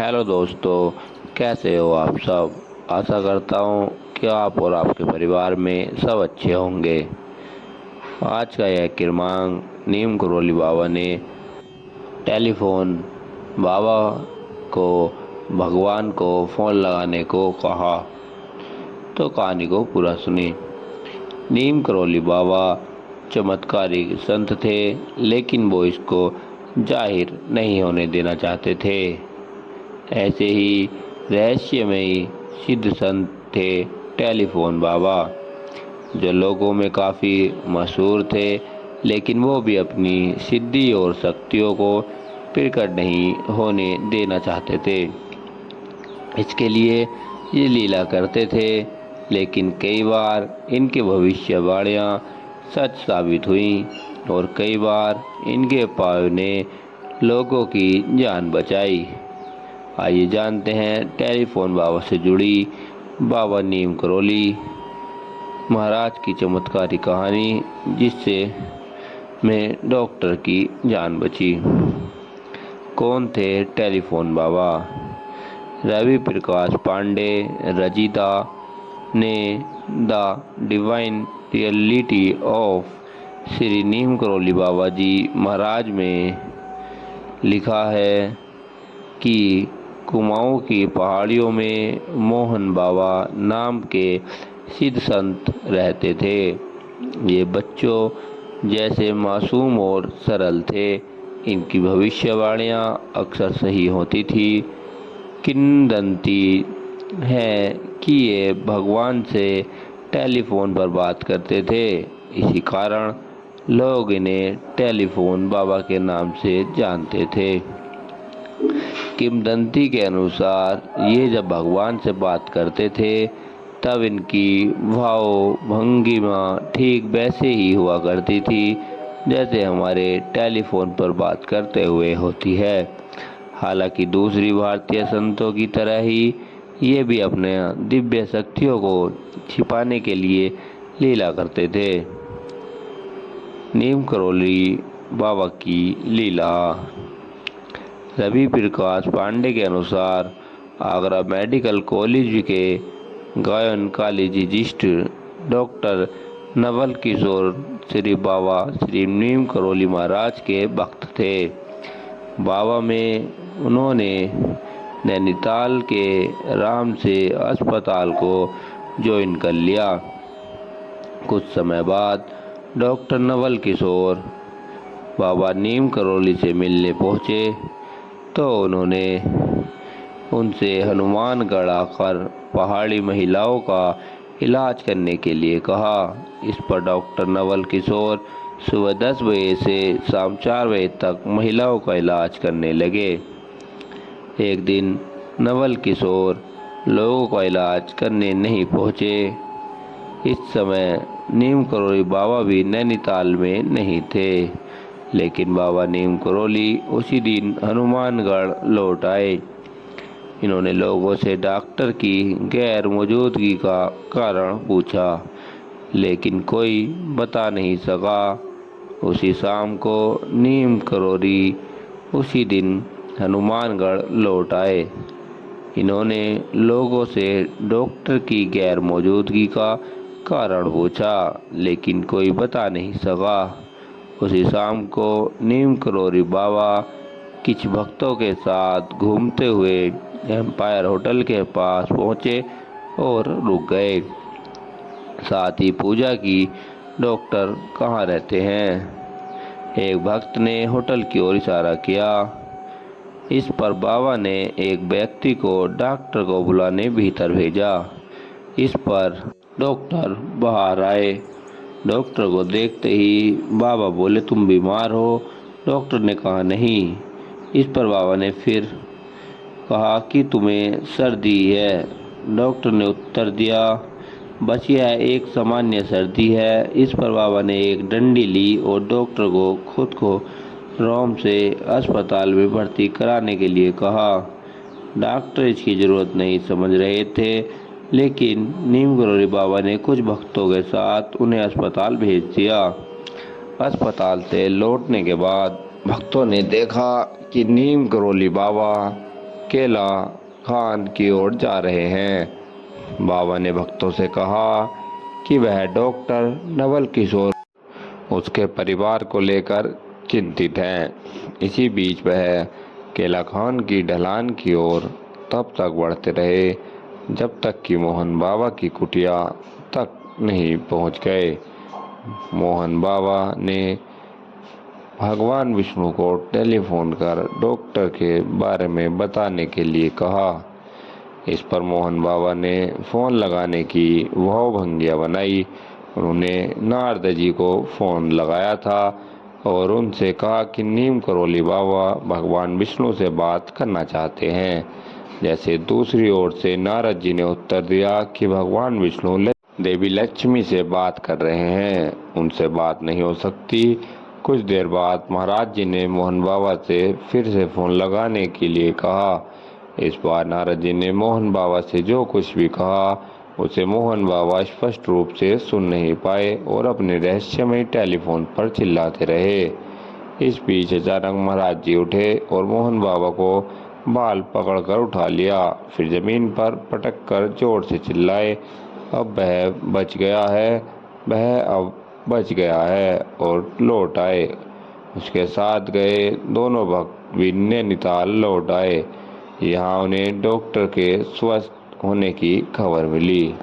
Hello दोस्तों, कैसे हो आप सब। आशा करता हूँ कि आप और आपके परिवार में सब अच्छे होंगे। आज का यह क्रमांक नीम करोली बाबा ने टेलीफोन बाबा को भगवान को फ़ोन लगाने को कहा। तो कहानी को पूरा सुनी। नीम करोली बाबा चमत्कारी संत थे, लेकिन वो इसको जाहिर नहीं होने देना चाहते थे। ऐसे ही रहस्यमयी सिद्ध संत थे टेलीफोन बाबा, जो लोगों में काफ़ी मशहूर थे, लेकिन वो भी अपनी सिद्धि और शक्तियों को प्रकट नहीं होने देना चाहते थे। इसके लिए ये लीला करते थे, लेकिन कई बार इनकी भविष्यवाणियाँ सच साबित हुईं और कई बार इनके उपायों ने लोगों की जान बचाई। आइए जानते हैं टेलीफोन बाबा से जुड़ी बाबा नीम करोली महाराज की चमत्कारी कहानी, जिससे में डॉक्टर की जान बची। कौन थे टेलीफोन बाबा? रवि प्रकाश पांडे रचिता ने the divine reality of Shri Neem Karoli Baba ji Maharaj में लिखा है कि कुमाऊं की पहाड़ियों में मोहन बाबा नाम के सिद्ध संत रहते थे। ये बच्चों जैसे मासूम और सरल थे। इनकी भविष्यवाणियाँ अक्सर सही होती थी। किंवदंती है कि ये भगवान से टेलीफोन पर बात करते थे। इसी कारण लोग इन्हें टेलीफोन बाबा के नाम से जानते थे। किंवदंती के अनुसार ये जब भगवान से बात करते थे, तब इनकी भाव भंगिमा ठीक वैसे ही हुआ करती थी जैसे हमारे टेलीफोन पर बात करते हुए होती है। हालांकि दूसरी भारतीय संतों की तरह ही ये भी अपने दिव्य शक्तियों को छिपाने के लिए लीला करते थे। नीम करोली बाबा की लीला। रवि प्रकाश पांडे के अनुसार आगरा मेडिकल कॉलेज के गायनकोलॉजिस्ट डॉक्टर नवल किशोर श्री बाबा श्री नीम करोली महाराज के भक्त थे। बाबा में उन्होंने नैनीताल के राम से अस्पताल को ज्वाइन कर लिया। कुछ समय बाद डॉक्टर नवल किशोर बाबा नीम करोली से मिलने पहुँचे, तो उन्होंने उनसे हनुमानगढ़ आकर पहाड़ी महिलाओं का इलाज करने के लिए कहा। इस पर डॉक्टर नवल किशोर सुबह 10 बजे से शाम 4 बजे तक महिलाओं का इलाज करने लगे। एक दिन नवल किशोर लोगों का इलाज करने नहीं पहुँचे। इस समय नीम करोली बाबा भी नैनीताल में नहीं थे, लेकिन बाबा नीम करोली उसी दिन हनुमानगढ़ लौट आए। इन्होंने लोगों से डॉक्टर की गैर मौजूदगी का कारण पूछा, लेकिन कोई बता नहीं सका। उसी शाम को नीम करोली उसी दिन हनुमानगढ़ लौट आए। इन्होंने लोगों से डॉक्टर की गैर मौजूदगी का कारण पूछा, लेकिन कोई बता नहीं सका। उसी शाम को नीम करोली बाबा कुछ भक्तों के साथ घूमते हुए एम्पायर होटल के पास पहुँचे और रुक गए। साथ ही पूछा कि डॉक्टर कहाँ रहते हैं। एक भक्त ने होटल की ओर इशारा किया। इस पर बाबा ने एक व्यक्ति को डॉक्टर को बुलाने भीतर भेजा। इस पर डॉक्टर बाहर आए। डॉक्टर को देखते ही बाबा बोले, तुम बीमार हो? डॉक्टर ने कहा नहीं। इस पर बाबा ने फिर कहा कि तुम्हें सर्दी है। डॉक्टर ने उत्तर दिया, बस यह एक सामान्य सर्दी है। इस पर बाबा ने एक डंडी ली और डॉक्टर को खुद को रोम से अस्पताल में भर्ती कराने के लिए कहा। डॉक्टर इसकी ज़रूरत नहीं समझ रहे थे, लेकिन नीम करोली बाबा ने कुछ भक्तों के साथ उन्हें अस्पताल भेज दिया। अस्पताल से लौटने के बाद भक्तों ने देखा कि नीम करोली बाबा केला खान की ओर जा रहे हैं। बाबा ने भक्तों से कहा कि वह डॉक्टर नवल किशोर उसके परिवार को लेकर चिंतित हैं। इसी बीच वह केला खान की ढलान की ओर तब तक बढ़ते रहे जब तक कि मोहन बाबा की कुटिया तक नहीं पहुंच गए। मोहन बाबा ने भगवान विष्णु को टेलीफोन कर डॉक्टर के बारे में बताने के लिए कहा। इस पर मोहन बाबा ने फ़ोन लगाने की भावभंगिया बनाई। उन्होंने नारद जी को फ़ोन लगाया था और उनसे कहा कि नीम करोली बाबा भगवान विष्णु से बात करना चाहते हैं। जैसे दूसरी ओर से नारद जी ने उत्तर दिया कि भगवान विष्णु देवी लक्ष्मी से बात कर रहे हैं, उनसे बात नहीं हो सकती। कुछ देर बाद महाराज जी ने मोहन बाबा से फिर से फ़ोन लगाने के लिए कहा। इस बार नारद जी ने मोहन बाबा से जो कुछ भी कहा उसे मोहन बाबा स्पष्ट रूप से सुन नहीं पाए और अपने रहस्यमय टेलीफोन पर चिल्लाते रहे। इस बीच अचानक महाराज जी उठे और मोहन बाबा को बाल पकड़कर उठा लिया। फिर जमीन पर पटक कर जोर से चिल्लाए, अब वह बच गया है, वह अब बच गया है, और लौट आए। उसके साथ गए दोनों भक्त भी नैनीताल लौट आए। यहाँ उन्हें डॉक्टर के स्वस्थ होने की खबर मिली।